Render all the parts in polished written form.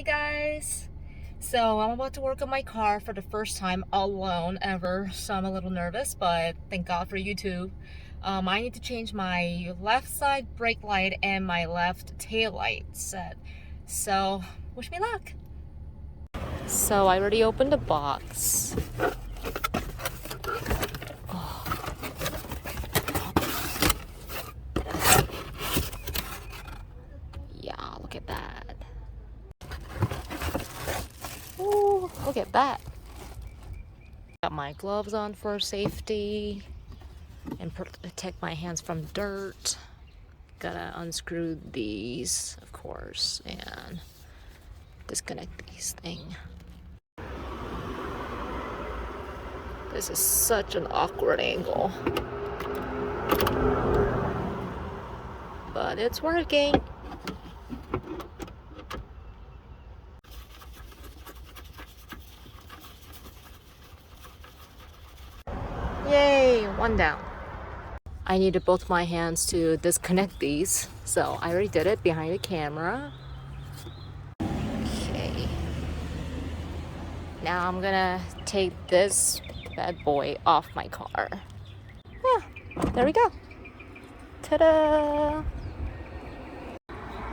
Hey guys! So I'm about to work on my car for the first time alone ever, so I'm a little nervous, but thank God for YouTube. I need to change my left side brake light and my left tail light set. So wish me luck! So I already opened the box. Yeah, look at that. Ooh, look at that. Got my gloves on for safety and protect my hands from dirt. Gotta unscrew these, of course, and disconnect these things. This is such an awkward angle, but it's working. Yay, one down. I needed both my hands to disconnect these, so I already did it behind the camera. Okay. Now I'm gonna take this bad boy off my car. Yeah, there we go. Ta-da!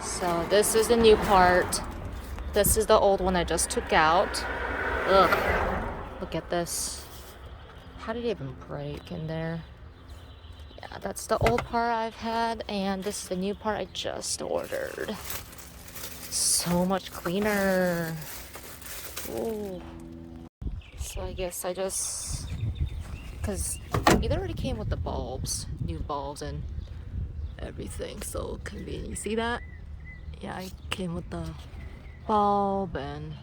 So this is the new part. This is the old one I just took out. Ugh, look at this. How did it even break in there? Yeah, that's the old part I've had, and this is the new part I just ordered. So much cleaner. Ooh. So I guess I just, because it already came with the bulbs, new bulbs and everything, so convenient. You see that? Yeah, it came with the bulb and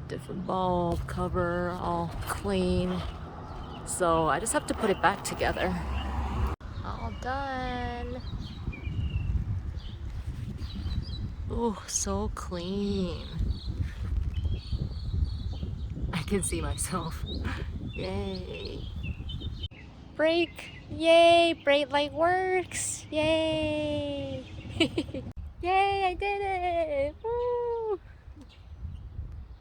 different bulb cover, all clean. So I just have to put it back together. All done. Oh, so clean. I can see myself. Yay. Brake. Yay, brake light works. Yay. Yay, I did it. Woo.